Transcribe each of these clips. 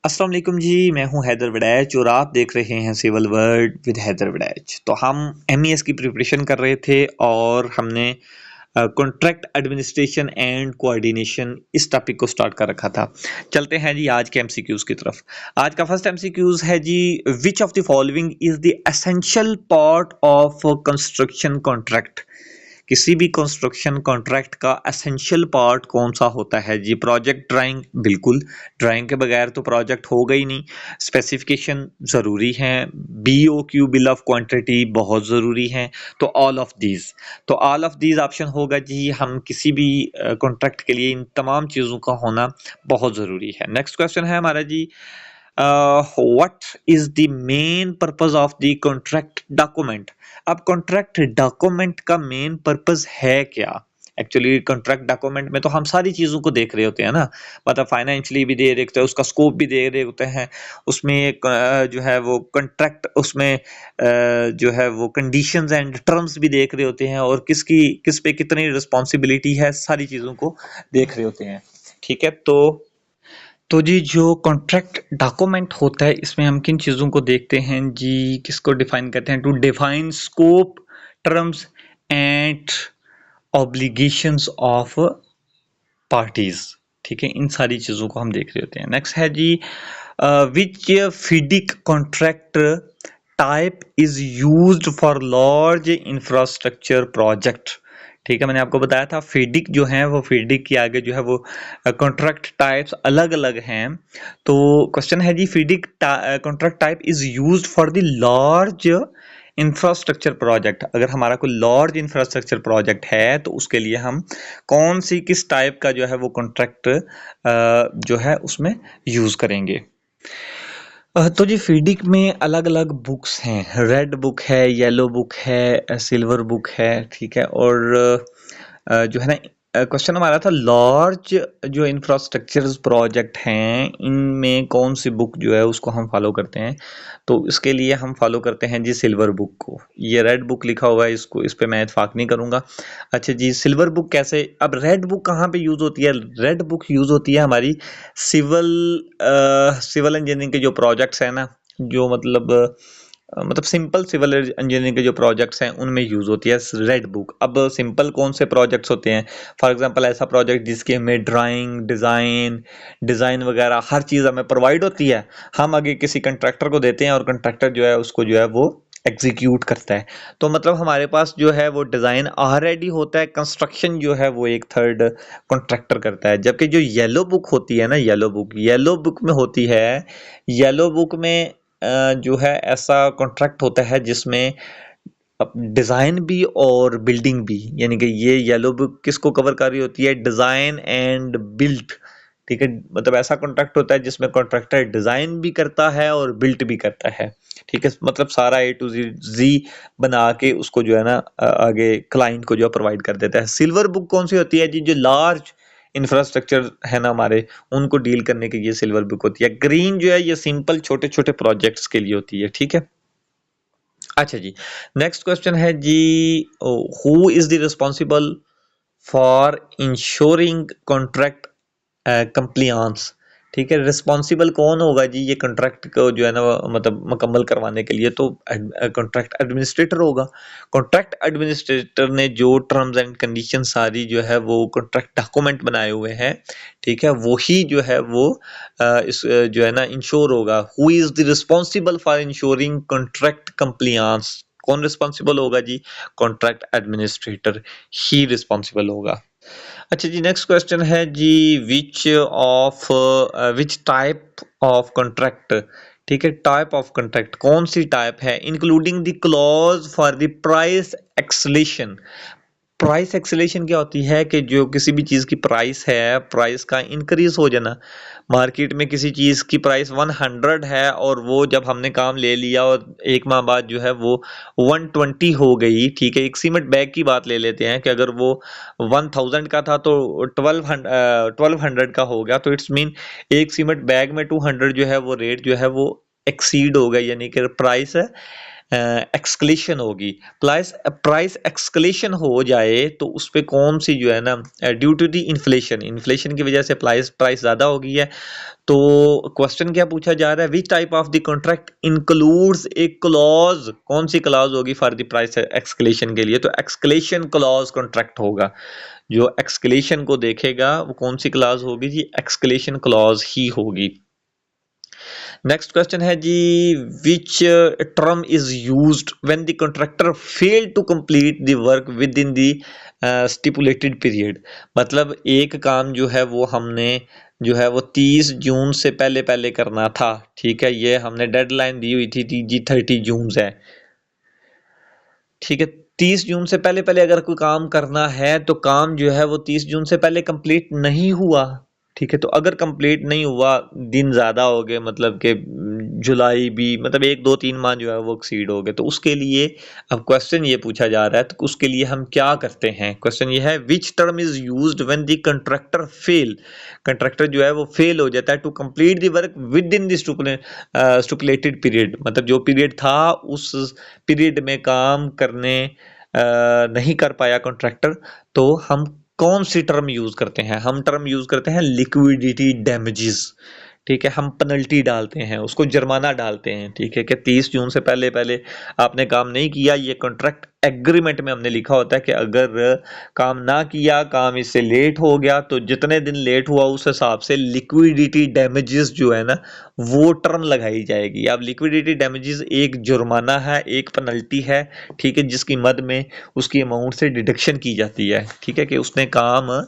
अस्सलाम वालेकुम जी। मैं हूं हैदर वड़ैच और आप देख रहे हैं civil world with Haider Waraich. तो हम एमईएस की प्रिपरेशन कर रहे थे और हमने कॉन्ट्रैक्ट एडमिनिस्ट्रेशन एंड कोऑर्डिनेशन इस टॉपिक को स्टार्ट कर रखा था। चलते हैं जी आज के एमसीक्यूज की तरफ। आज का फर्स्ट एमसीक्यूज है जी, which of the following is the essential part of construction contract. किसी भी कंस्ट्रक्शन कॉन्ट्रैक्ट का एसेंशियल पार्ट कौन सा होता है जी? प्रोजेक्ट ड्राइंग, बिल्कुल। ड्राइंग के बगैर तो प्रोजेक्ट होगा ही नहीं। स्पेसिफिकेशन ज़रूरी है। बीओक्यू, बिल ऑफ क्वांटिटी, बहुत ज़रूरी है। तो ऑल ऑफ दीज ऑप्शन होगा जी। हम किसी भी कॉन्ट्रैक्ट के लिए इन तमाम चीज़ों का होना बहुत ज़रूरी है। नेक्स्ट क्वेश्चन है हमारा जी, what is the main purpose of the contract document. अब कॉन्ट्रैक्ट डॉक्यूमेंट का मेन पर्पस है क्या? एक्चुअली कॉन्ट्रैक्ट डॉक्यूमेंट में तो हम सारी चीज़ों को देख रहे होते हैं ना, मतलब फाइनेंशियली भी दे रहे होते हैं, उसका स्कोप भी दे रहे होते हैं, उसमें एक जो है वो कॉन्ट्रैक्ट, उसमें जो है वो कंडीशंस एंड टर्म्स भी देख रहे होते हैं और किस पे कितनी रिस्पॉन्सिबिलिटी है, सारी चीज़ों को देख रहे होते हैं। ठीक है, तो जी जो कॉन्ट्रैक्ट डॉक्यूमेंट होता है इसमें हम किन चीज़ों को देखते हैं जी? किसको डिफाइन करते हैं? To define scope, terms and obligations of parties. ठीक है, इन सारी चीज़ों को हम देख रहे होते हैं। नेक्स्ट है जी, which FIDIC contract type is used for large infrastructure project. ठीक है, मैंने आपको बताया था फीडिक जो है वो फीडिक के आगे जो है वो कॉन्ट्रैक्ट टाइप्स अलग अलग हैं। तो क्वेश्चन है जी, FIDIC contract type is used for the large infrastructure project. अगर हमारा कोई लार्ज इंफ्रास्ट्रक्चर प्रोजेक्ट है तो उसके लिए हम किस टाइप का जो है वो कॉन्ट्रैक्ट जो है उसमें यूज करेंगे। तो जी फीडिक में अलग अलग बुक्स हैं। रेड बुक है, येलो बुक है, सिल्वर बुक है। ठीक है, और जो है ना, क्वेश्चन हमारा था लार्ज जो इंफ्रास्ट्रक्चर प्रोजेक्ट हैं इनमें कौन सी बुक जो है उसको हम फॉलो करते हैं। तो इसके लिए हम फॉलो करते हैं जी सिल्वर बुक को। ये रेड बुक लिखा हुआ है, इसको इस पे मैं इत्फाक नहीं करूंगा। अच्छा जी, सिल्वर बुक कैसे? अब रेड बुक कहाँ पे यूज होती है? रेड बुक यूज होती है हमारी सिविल सिविल इंजीनियरिंग के जो प्रोजेक्ट्स हैं ना, जो मतलब सिंपल सिविल इंजीनियरिंग के जो प्रोजेक्ट्स हैं उनमें यूज होती है रेड बुक। अब सिंपल कौन से प्रोजेक्ट्स होते हैं? फॉर एग्जांपल ऐसा प्रोजेक्ट जिसके हमें ड्राइंग, डिज़ाइन वगैरह हर चीज़ हमें प्रोवाइड होती है, हम आगे किसी कंट्रैक्टर को देते हैं और कंट्रैक्टर जो है उसको जो है वो एग्जीक्यूट करता है। तो मतलब हमारे पास जो है वो डिज़ाइन ऑलरेडी होता है, कंस्ट्रक्शन जो है वो एक थर्ड कॉन्ट्रैक्टर करता है। जबकि जो येलो बुक होती है ना, येलो बुक में होती है, येलो बुक में जो है ऐसा कॉन्ट्रैक्ट होता है जिसमें अब डिज़ाइन भी और बिल्डिंग भी, यानी कि ये येलो बुक किसको कवर कर रही होती है? Design and build. ठीक है, मतलब ऐसा कॉन्ट्रैक्ट होता है जिसमें कॉन्ट्रैक्टर डिज़ाइन भी करता है और बिल्ड भी करता है। ठीक है, मतलब सारा ए टू जी बना के उसको जो है ना आगे क्लाइंट को जो है प्रोवाइड कर देता है। सिल्वर बुक कौन सी होती है जी? जो लार्ज इंफ्रास्ट्रक्चर है ना हमारे, उनको डील करने की ये सिल्वर बुक होती है। ग्रीन जो है ये सिंपल छोटे छोटे प्रोजेक्ट्स के लिए होती है। ठीक है, अच्छा जी, नेक्स्ट क्वेश्चन है जी, who is the responsible for ensuring contract compliance. ठीक है, रिस्पॉन्सिबल कौन होगा जी ये कॉन्ट्रैक्ट को जो है ना मतलब मुकम्मल करवाने के लिए? तो कॉन्ट्रैक्ट एडमिनिस्ट्रेटर होगा। कॉन्ट्रैक्ट एडमिनिस्ट्रेटर ने जो टर्म्स एंड कंडीशन सारी जो है वो कॉन्ट्रैक्ट डॉक्यूमेंट बनाए हुए हैं, ठीक है, वही जो है वो इस जो है ना इंश्योर होगा। Who is the responsible for ensuring contract compliance? कौन रिस्पॉन्सिबल होगा जी? कॉन्ट्रैक्ट एडमिनिस्ट्रेटर ही रिस्पॉन्सिबल होगा। अच्छा जी, नेक्स्ट क्वेश्चन है जी, विच टाइप ऑफ कॉन्ट्रैक्ट। ठीक है, टाइप ऑफ कॉन्ट्रैक्ट कौन सी टाइप है? Including the clause for the price acceleration. Price acceleration क्या होती है कि जो किसी भी चीज़ की प्राइस है, प्राइस का इंक्रीज हो जाना। मार्केट में किसी चीज़ की प्राइस 100 है और वो जब हमने काम ले लिया और एक माह बाद जो है वो 120 हो गई। ठीक है, एक सीमेंट बैग की बात ले लेते हैं कि अगर वो 1000 का था तो 1200 का हो गया, तो इट्स मीन एक सीमेंट बैग में 200 जो है वो रेट जो है वो एक्सीड हो गई, यानी कि प्राइस है एक्सकलेशन होगी, प्राइस प्राइस एक्सकलेशन हो जाए तो उस पे कौन सी जो है ना, due to the inflation, inflation की वजह से प्राइस प्राइस ज़्यादा हो गई है। तो क्वेश्चन क्या पूछा जा रहा है, which type of the contract includes A clause, कौन सी क्लॉज होगी फॉर द प्राइस एक्सकलेशन के लिए, तो एक्सकलेशन क्लॉज कॉन्ट्रैक्ट होगा। जो एक्सकलेशन को देखेगा वो कौन सी क्लॉज होगी जी, एक्सकलेशन क्लॉज ही होगी। नेक्स्ट क्वेश्चन है जी, which term is used when the contractor fail to complete the work within the stipulated period, मतलब एक काम जो है वो हमने जो है वो 30 जून से पहले पहले करना था, ठीक है, ये हमने डेडलाइन दी हुई थी जी 30 जून से, ठीक है। 30 जून से पहले पहले अगर कोई काम करना है तो काम जो है वो 30 जून से पहले कंप्लीट नहीं हुआ, ठीक है। तो अगर कंप्लीट नहीं हुआ, दिन ज़्यादा हो गए, मतलब कि जुलाई भी, मतलब 1 2 3 माह जो है वो एक्सीड हो गए, तो उसके लिए अब क्वेश्चन ये पूछा जा रहा है, तो उसके लिए हम क्या करते हैं। क्वेश्चन ये है, which term is used when the contractor fail, contractor जो है वो फेल हो जाता है to complete the work within the stipulated period, मतलब जो पीरियड था उस पीरियड में काम करने नहीं कर पाया कॉन्ट्रैक्टर, तो हम कौन सी टर्म यूज करते हैं, हम टर्म यूज करते हैं लिक्विडिटी डैमेजेस, ठीक है। हम पेनल्टी डालते हैं, उसको जुर्माना डालते हैं, ठीक है, कि 30 जून से पहले पहले आपने काम नहीं किया। ये कॉन्ट्रैक्ट एग्रीमेंट में हमने लिखा होता है कि अगर काम ना किया, काम इससे लेट हो गया, तो जितने दिन लेट हुआ उस हिसाब से लिक्विडिटी डैमेजेस जो है ना वो टर्म लगाई जाएगी। अब लिक्विडिटी डैमेजेस एक जुर्माना है, एक पेनल्टी है, ठीक है, जिसकी मद में उसकी अमाउंट से डिडक्शन की जाती है, ठीक है, कि उसने काम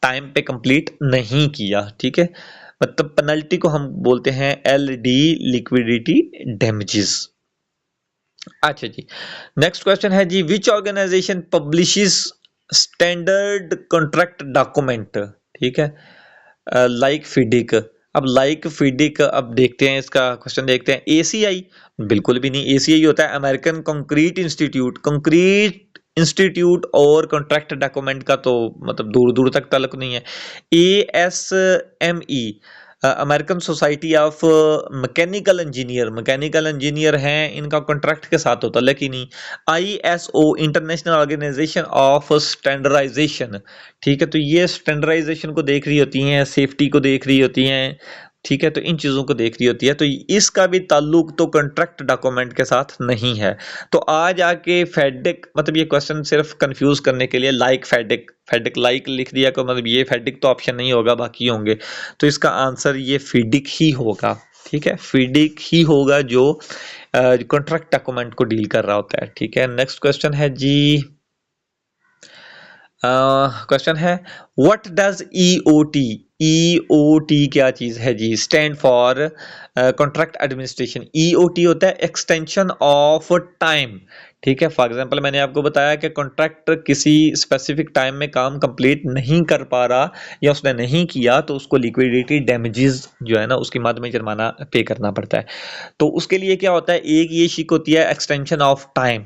टाइम पे कंप्लीट नहीं किया, ठीक है। मतलब पेनल्टी को हम बोलते हैं LD, लिक्विडिटी डैमेजेस। अच्छा जी, नेक्स्ट क्वेश्चन है जी, which organization publishes standard contract document, ठीक है, लाइक फिडिक। अब लाइक फिडिक, अब देखते हैं इसका क्वेश्चन, देखते हैं। ACI बिल्कुल भी नहीं, ACI होता है American concrete institute, concrete institute और कॉन्ट्रैक्ट डॉक्यूमेंट का तो मतलब दूर दूर तक ताल्लुक नहीं है। ASME, American society of mechanical engineer, mechanical engineer हैं, इनका कॉन्ट्रैक्ट के साथ होता, लेकिन नहीं। ISO, international organisation of standardisation, ठीक है, तो ये स्टैंडर्डाइजेशन को देख रही होती हैं, सेफ्टी को देख रही होती हैं, ठीक है, तो इन चीज़ों को देख रही होती है, तो इसका भी ताल्लुक तो कॉन्ट्रैक्ट डॉक्यूमेंट के साथ नहीं है। तो आज आके फेडिक, मतलब ये क्वेश्चन सिर्फ कंफ्यूज करने के लिए, लाइक फेडिक, फेडिक लाइक लिख दिया को, मतलब ये फेडिक तो ऑप्शन नहीं होगा, बाकी होंगे, तो इसका आंसर ये फीडिक ही होगा, ठीक है, फीडिक ही होगा जो कॉन्ट्रैक्ट डॉक्यूमेंट को डील कर रहा होता है, ठीक है। नेक्स्ट क्वेश्चन है जी, क्वेश्चन है, व्हाट डज EOT, EOT क्या चीज है जी, stand for contract administration. EOT होता है एक्सटेंशन ऑफ टाइम, ठीक है। फॉर एग्जांपल मैंने आपको बताया कि कॉन्ट्रैक्टर किसी स्पेसिफिक टाइम में काम कंप्लीट नहीं कर पा रहा या उसने नहीं किया, तो उसको लिक्विडिटी डैमेजेस जो है ना उसकी मद में जुर्माना पे करना पड़ता है। तो उसके लिए क्या होता है, एक ये शिक होती है एक्सटेंशन ऑफ टाइम,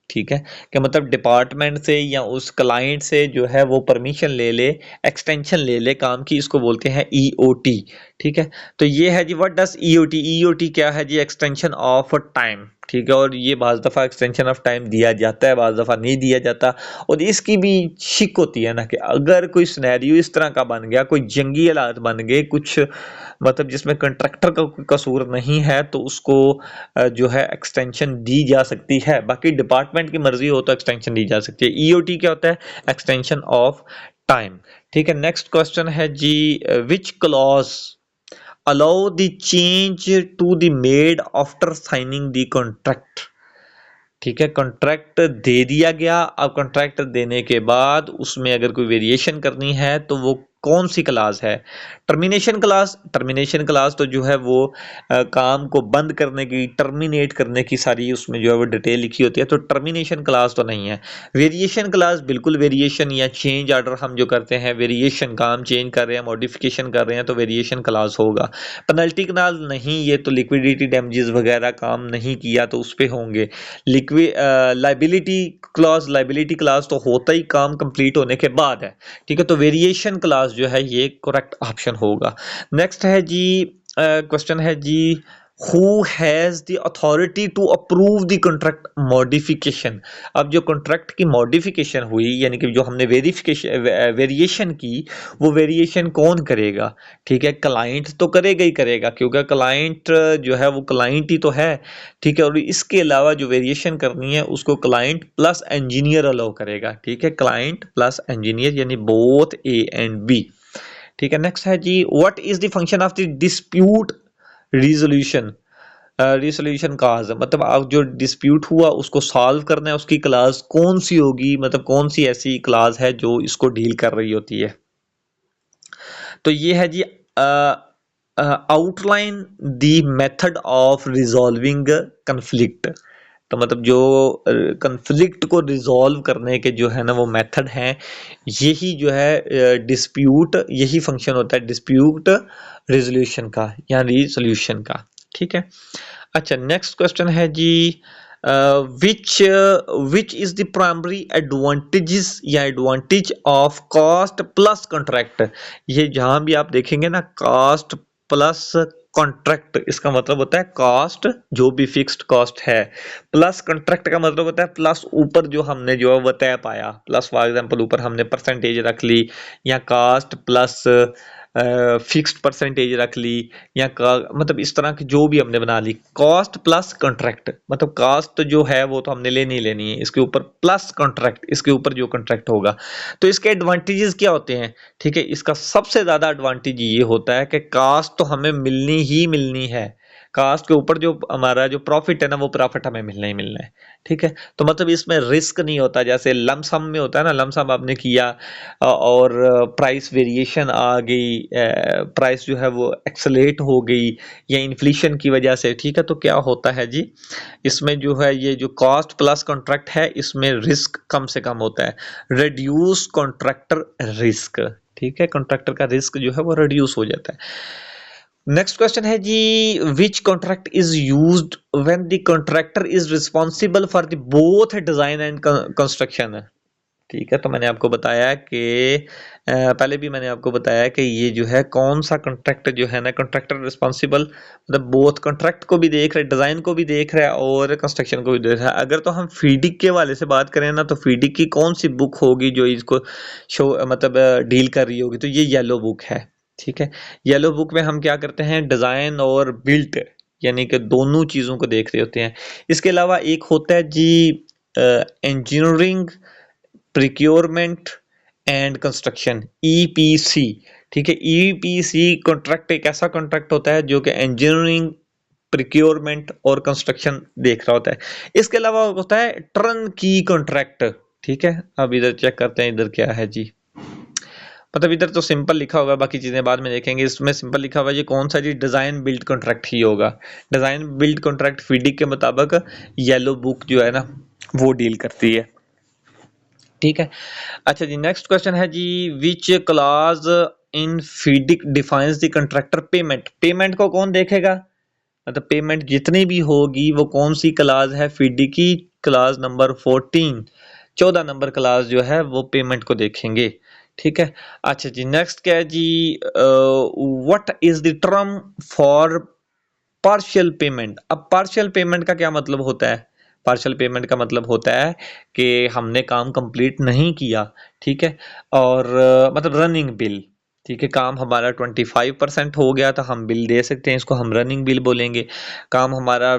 ठीक है, कि मतलब डिपार्टमेंट से या उस क्लाइंट से जो है वो परमिशन ले ले, एक्सटेंशन ले ले काम की, इसको बोलते हैं EOT, ठीक है। तो ये है जी, व्हाट डज EOT, EOT क्या है जी, एक्सटेंशन ऑफ टाइम, ठीक है। और ये बाज़ दफ़ा एक्सटेंशन ऑफ टाइम दिया जाता है, बाज़ दफ़ा नहीं दिया जाता, और इसकी भी शिक होती है ना कि अगर कोई सिनेरियो इस तरह का बन गया, कोई जंगी हालात बन गए, कुछ मतलब जिसमें कंट्रैक्टर का कोई कसूर नहीं है, तो उसको जो है एक्सटेंशन दी जा सकती है, बाकी डिपार्टमेंट की मर्जी हो तो एक्सटेंशन दी जा सकती है। EOT क्या होता है, एक्सटेंशन ऑफ टाइम, ठीक है। नेक्स्ट क्वेश्चन है जी, which clause allow the change to the made after signing the contract, ठीक है। कॉन्ट्रैक्ट दे दिया गया, अब कॉन्ट्रैक्ट देने के बाद उसमें अगर कोई वेरिएशन करनी है तो वो कौन सी क्लास है, टर्मिनेशन क्लास। टर्मिनेशन क्लास तो जो है वो काम को बंद करने की, टर्मिनेट करने की सारी उसमें जो है वो डिटेल लिखी होती है, तो टर्मिनेशन क्लास तो नहीं है। वेरिएशन क्लास, बिल्कुल वेरिएशन या चेंज ऑर्डर हम जो करते हैं, वेरिएशन काम चेंज कर रहे हैं, मॉडिफिकेशन कर रहे हैं, तो वेरिएशन क्लास होगा। पेनल्टी क्लास नहीं, ये तो लिक्विडिटी डैमेजेस वगैरह काम नहीं किया तो उस पर होंगे। लाइबिलिटी क्लॉज, लाइबिलिटी क्लास तो होता ही काम कंप्लीट होने के बाद है, ठीक है। तो वेरिएशन क्लास जो है ये करेक्ट ऑप्शन होगा। नेक्स्ट है जी, क्वेश्चन है जी, who has the authority to approve the contract modification. अब जो कॉन्ट्रैक्ट की मॉडिफिकेशन हुई यानी कि जो हमने वेरिएशन की, वो वेरिएशन कौन करेगा? ठीक है, क्लाइंट तो करेगा ही करेगा, क्योंकि क्लाइंट जो है वो क्लाइंट ही तो है। ठीक है, और इसके अलावा जो वेरिएशन करनी है उसको क्लाइंट प्लस इंजीनियर अलाउ करेगा। ठीक है, क्लाइंट प्लस इंजीनियर यानी बोथ ए एंड बी। ठीक है, नेक्स्ट है जी, what is the function of the dispute resolution. Resolution clause मतलब आप जो डिस्प्यूट हुआ उसको सॉल्व करना है, उसकी क्लास कौन सी होगी, मतलब कौन सी ऐसी क्लास है जो इसको डील कर रही होती है। तो ये है जी, outline the method of resolving conflict. तो मतलब जो कंफ्लिक्ट को रिजॉल्व करने के जो है ना वो मेथड हैं, यही जो है डिस्प्यूट, यही फंक्शन होता है डिस्प्यूट रेजोल्यूशन का या रिसोल्यूशन का। ठीक है, अच्छा नेक्स्ट क्वेश्चन है जी, which is the primary advantages या advantage of cost plus contract. ये जहां भी आप देखेंगे ना कॉस्ट प्लस कॉन्ट्रैक्ट, इसका मतलब होता है कॉस्ट जो भी फिक्स्ड कॉस्ट है, प्लस कॉन्ट्रैक्ट का मतलब होता है प्लस ऊपर जो हमने जो है वो तय पाया, प्लस फॉर एग्जांपल ऊपर हमने परसेंटेज रख ली, या कास्ट प्लस फिक्स्ड परसेंटेज रख ली, या मतलब इस तरह की जो भी हमने बना ली, कॉस्ट प्लस कॉन्ट्रैक्ट। मतलब कास्ट जो है वो तो हमने लेनी ही लेनी है, इसके ऊपर प्लस कॉन्ट्रैक्ट, इसके ऊपर जो कॉन्ट्रैक्ट होगा। तो इसके एडवांटेजेस क्या होते हैं? ठीक है, इसका सबसे ज्यादा एडवांटेज ये होता है कि कास्ट तो हमें मिलनी ही मिलनी है, कास्ट के ऊपर जो हमारा जो प्रॉफिट है ना वो प्रॉफिट हमें मिलना ही मिलना है। ठीक है, तो मतलब इसमें रिस्क नहीं होता, जैसे लमसम में होता है ना, लमसम आपने किया और प्राइस वेरिएशन आ गई, प्राइस जो है वो एक्सलेट हो गई या इन्फ्लेशन की वजह से। ठीक है, तो क्या होता है जी, इसमें जो है ये जो कॉस्ट प्लस कॉन्ट्रैक्ट है इसमें रिस्क कम से कम होता है, रिड्यूस कॉन्ट्रैक्टर रिस्क। ठीक है, कॉन्ट्रैक्टर का रिस्क जो है वो रिड्यूस हो जाता है। नेक्स्ट क्वेश्चन है जी, which contract is used when the contractor is responsible for the both design and construction. ठीक है, तो मैंने आपको बताया कि पहले भी मैंने आपको बताया कि ये जो है कौन सा कॉन्ट्रैक्ट जो है ना, कॉन्ट्रैक्टर रिस्पॉन्सिबल मतलब बोथ कॉन्ट्रैक्ट को भी देख रहा है, डिजाइन को भी देख रहा है और कंस्ट्रक्शन को भी देख रहा है। अगर तो हम फीडिक के वाले से बात करें ना, तो फीडिक की कौन सी बुक होगी जो इसको शो मतलब डील कर रही होगी, तो ये येलो बुक है। ठीक है, येलो बुक में हम क्या करते हैं, डिजाइन और बिल्ट यानी कि दोनों चीजों को देख रहे होते हैं। इसके अलावा एक होता है जी engineering procurement and construction, EPC. ठीक है, ईपीसी कॉन्ट्रैक्ट एक ऐसा कॉन्ट्रैक्ट होता है जो कि इंजीनियरिंग प्रिक्योरमेंट और कंस्ट्रक्शन देख रहा होता है। इसके अलावा होता है टर्न की कॉन्ट्रैक्ट। ठीक है, अब इधर चेक करते हैं इधर क्या है जी, मतलब इधर तो सिंपल लिखा होगा, बाकी चीजें बाद में देखेंगे। इसमें सिंपल लिखा हुआ है ये कौन सा जी, डिजाइन बिल्ड कॉन्ट्रैक्ट ही होगा। डिजाइन बिल्ड कॉन्ट्रैक्ट फीडिक के मुताबिक येलो बुक जो है ना वो डील करती है। ठीक है, अच्छा जी नेक्स्ट क्वेश्चन है जी, which clause in FIDIC defines the contractor payment. Payment को कौन देखेगा, मतलब पेमेंट जितनी भी होगी वो कौन सी क्लास है, फीडिक की क्लास नंबर 14, 14 नंबर क्लास जो है वो पेमेंट को देखेंगे। ठीक है, अच्छा जी नेक्स्ट क्या है जी, what is the term for partial payment. अब पार्शियल पेमेंट का क्या मतलब होता है, पार्शियल पेमेंट का मतलब होता है कि हमने काम कंप्लीट नहीं किया। ठीक है, और मतलब रनिंग बिल। ठीक है, काम हमारा 25% हो गया तो हम बिल दे सकते हैं, इसको हम रनिंग बिल बोलेंगे। काम हमारा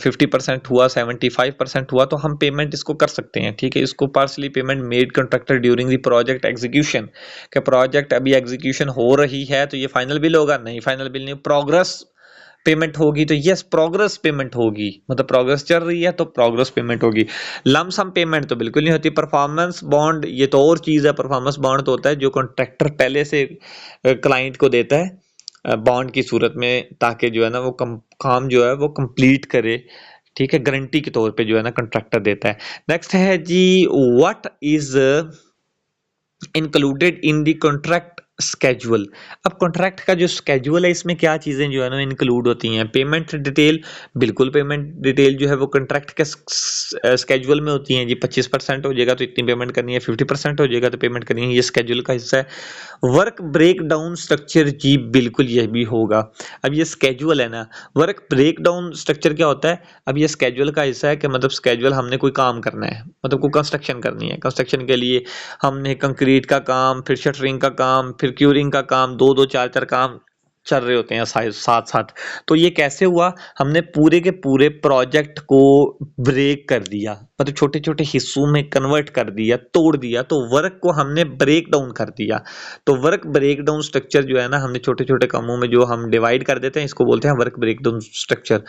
50% हुआ, 75% हुआ, तो हम पेमेंट इसको कर सकते हैं। ठीक है, इसको partially payment made contractor during the project execution, कि प्रोजेक्ट अभी एग्जीक्यूशन हो रही है तो ये फाइनल बिल होगा, नहीं फाइनल बिल नहीं, प्रोग्रेस पेमेंट होगी तो यस प्रोग्रेस पेमेंट होगी, मतलब प्रोग्रेस चल रही है तो प्रोग्रेस पेमेंट होगी। लमसम पेमेंट तो बिल्कुल नहीं होती। परफॉर्मेंस बॉन्ड ये तो और चीज़ है, परफॉर्मेंस बॉन्ड तो होता है जो कॉन्ट्रैक्टर पहले से क्लाइंट को देता है बॉन्ड की सूरत में, ताकि जो है ना वो काम जो है वो कंप्लीट करे। ठीक है, गारंटी के तौर पे जो है ना कॉन्ट्रैक्टर देता है। नेक्स्ट है जी, what is included in the contract schedule. अब कॉन्ट्रैक्ट का जो स्केड्यूल है इसमें क्या चीज़ें जो है ना इंक्लूड होती हैं। पेमेंट डिटेल, बिल्कुल पेमेंट डिटेल जो है वो कॉन्ट्रैक्ट के स्केड्यूल में होती हैं जी। 25% हो जाएगा तो इतनी पेमेंट करनी है, 50% हो जाएगा तो पेमेंट करनी है, ये स्केड्यूल का हिस्सा है। वर्क ब्रेक डाउन स्ट्रक्चर जी बिल्कुल ये भी होगा। अब ये स्केड्यूल है ना, वर्क ब्रेक डाउन स्ट्रक्चर क्या होता है, अब ये स्केड्यूल का हिस्सा है कि मतलब स्केड्यूल हमने कोई काम करना है, मतलब कोई कंस्ट्रक्शन करनी है, कंस्ट्रक्शन के लिए हमने कंक्रीट का काम, फिर शटरिंग का काम, फिर क्यूरिंग का काम, दो दो चार चार काम चल रहे होते हैं साथ साथ। तो ये कैसे हुआ, हमने पूरे के पूरे प्रोजेक्ट को ब्रेक कर दिया, मतलब छोटे छोटे हिस्सों में कन्वर्ट कर दिया, तोड़ दिया, तो वर्क को हमने ब्रेक डाउन कर दिया। तो वर्क ब्रेक डाउन स्ट्रक्चर जो है ना, हमने छोटे छोटे कामों में जो हम डिवाइड कर देते हैं इसको बोलते हैं वर्क ब्रेक डाउन स्ट्रक्चर।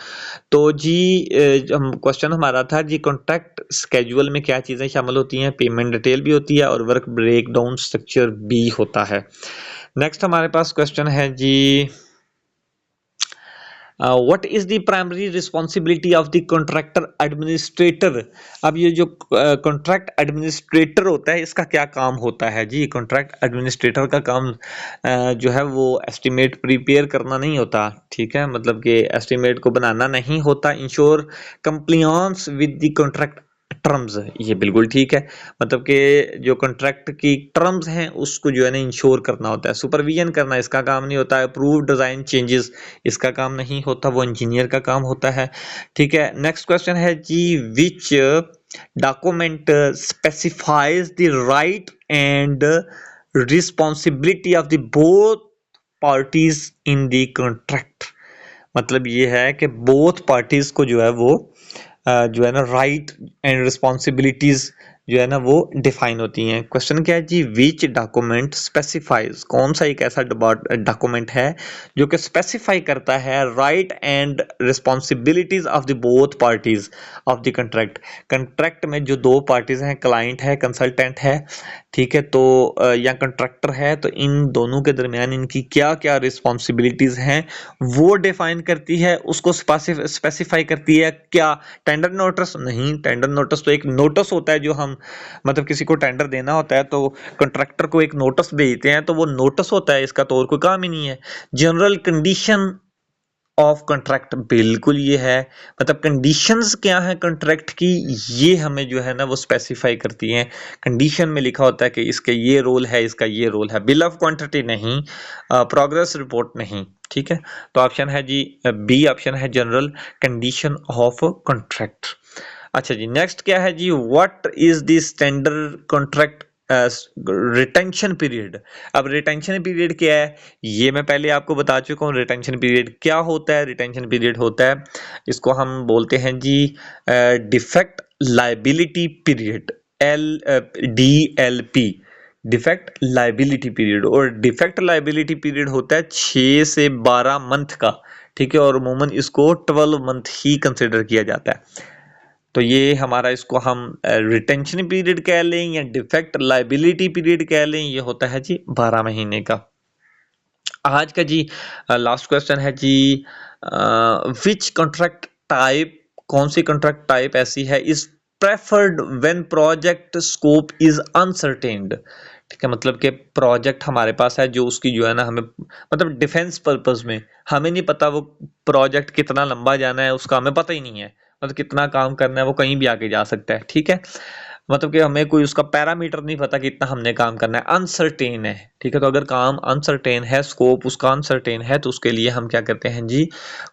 तो जी हम क्वेश्चन हमारा था जी कॉन्ट्रैक्ट स्केड्यूल में क्या चीज़ें शामिल होती हैं, पेमेंट डिटेल भी होती है और वर्क ब्रेक डाउन स्ट्रक्चर भी होता है। नेक्स्ट हमारे पास क्वेश्चन है जी what is the primary responsibility of the contractor administrator. अब ये जो कॉन्ट्रैक्ट एडमिनिस्ट्रेटर होता है इसका क्या काम होता है जी। कॉन्ट्रैक्ट एडमिनिस्ट्रेटर का काम जो है वो एस्टिमेट प्रिपेयर करना नहीं होता, ठीक है, मतलब कि एस्टिमेट को बनाना नहीं होता। Ensure compliance with the contract terms, ये बिल्कुल ठीक है, मतलब कि जो कॉन्ट्रैक्ट की टर्म्स हैं उसको जो है ना इंश्योर करना होता है। सुपरविजन करना इसका काम नहीं होता है। अप्रूव डिजाइन चेंजेस इसका काम नहीं होता, वो इंजीनियर का काम होता है, ठीक है। नेक्स्ट क्वेश्चन है जी which document specifies the right and responsibility of the both parties in the contract. मतलब ये है कि बोथ पार्टीज को जो है वो जो है ना राइट एंड रिस्पॉन्सिबिलिटीज जो है ना वो डिफाइन होती हैं। क्वेश्चन क्या है जी विच डॉक्यूमेंट स्पेसिफाइज, कौन सा एक ऐसा डॉक्यूमेंट है जो कि स्पेसिफाई करता है right and responsibilities of the both parties of the contract. Contract में जो दो पार्टीज हैं, क्लाइंट है, कंसल्टेंट है, ठीक है, तो या कंट्रैक्टर है, तो इन दोनों के दरमियान इनकी क्या क्या रिस्पॉन्सिबिलिटीज हैं वो डिफाइन करती है, उसको स्पेसिफाई करती है। क्या टेंडर नोटिस? नहीं, टेंडर नोटिस तो एक नोटिस होता है जो हम मतलब किसी को टेंडर देना होता है तो कॉन्ट्रैक्टर को एक नोटिस भेजते हैं, तो वो नोटिस होता है, इसका तो और कोई काम ही नहीं है। जनरल कंडीशन ऑफ कॉन्ट्रैक्ट, बिल्कुल ये है, मतलब कंडीशंस क्या है कॉन्ट्रैक्ट की, ये हमें जो है ना वो स्पेसिफाई करती हैं। कंडीशन में लिखा होता है कि इसके ये रोल है, इसका ये रोल है, बिल ऑफ क्वांटिटी नहीं, प्रोग्रेस रिपोर्ट नहीं, ठीक है। तो ऑप्शन है जी बी, ऑप्शन है जनरल कंडीशन ऑफ कॉन्ट्रैक्ट। अच्छा जी नेक्स्ट क्या है जी what is the standard contract retention period. अब रिटेंशन पीरियड क्या है ये मैं पहले आपको बता चुका हूँ। रिटेंशन पीरियड क्या होता है, रिटेंशन पीरियड होता है, इसको हम बोलते हैं जी defect liability period, DLP, defect liability period. और डिफेक्ट लाइबिलिटी पीरियड होता है 6 से 12 मंथ का, ठीक है, और अमूमन इसको 12 मंथ ही कंसिडर किया जाता है। तो ये हमारा, इसको हम रिटेंशन पीरियड कह लें या डिफेक्ट लाइबिलिटी पीरियड कह लें, ये होता है जी 12 महीने का। आज का जी लास्ट क्वेश्चन है जी विच कॉन्ट्रैक्ट टाइप, कौन सी कॉन्ट्रैक्ट टाइप ऐसी है is preferred when project scope is uncertained. ठीक है, मतलब कि प्रोजेक्ट हमारे पास है जो उसकी जो है ना हमें मतलब डिफेंस पर्पस में हमें नहीं पता वो प्रोजेक्ट कितना लंबा जाना है, उसका हमें पता ही नहीं है, मतलब कितना काम करना है, वो कहीं भी आगे जा सकता है, ठीक है, मतलब कि हमें कोई उसका पैरामीटर नहीं पता कि इतना हमने काम करना है, अनसर्टेन है, ठीक है। तो अगर काम अनसर्टेन है, स्कोप उसका अनसर्टेन है, तो उसके लिए हम क्या करते हैं जी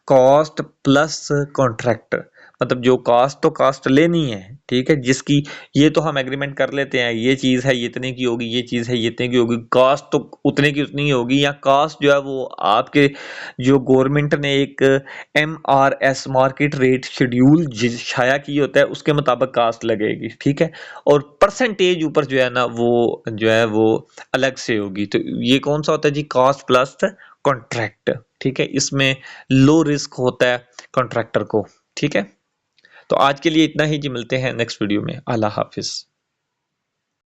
कॉस्ट प्लस कॉन्ट्रैक्ट, मतलब जो कॉस्ट तो कॉस्ट लेनी है, ठीक है, जिसकी ये तो हम एग्रीमेंट कर लेते हैं, ये चीज़ है ये इतने की होगी, ये चीज़ है ये इतने की होगी, कॉस्ट तो उतने की उतनी ही होगी, या कॉस्ट जो है वो आपके जो गवर्नमेंट ने एक MRS मार्केट रेट शेड्यूल छाया की होता है उसके मुताबिक कास्ट लगेगी, ठीक है, और परसेंटेज ऊपर जो है ना वो जो है वो अलग से होगी। तो ये कौन सा होता है जी कॉस्ट प्लस कॉन्ट्रैक्ट, ठीक है, इसमें लो रिस्क होता है कॉन्ट्रैक्टर को, ठीक है। तो आज के लिए इतना ही जी, मिलते हैं नेक्स्ट वीडियो में। अल्लाह हाफिज।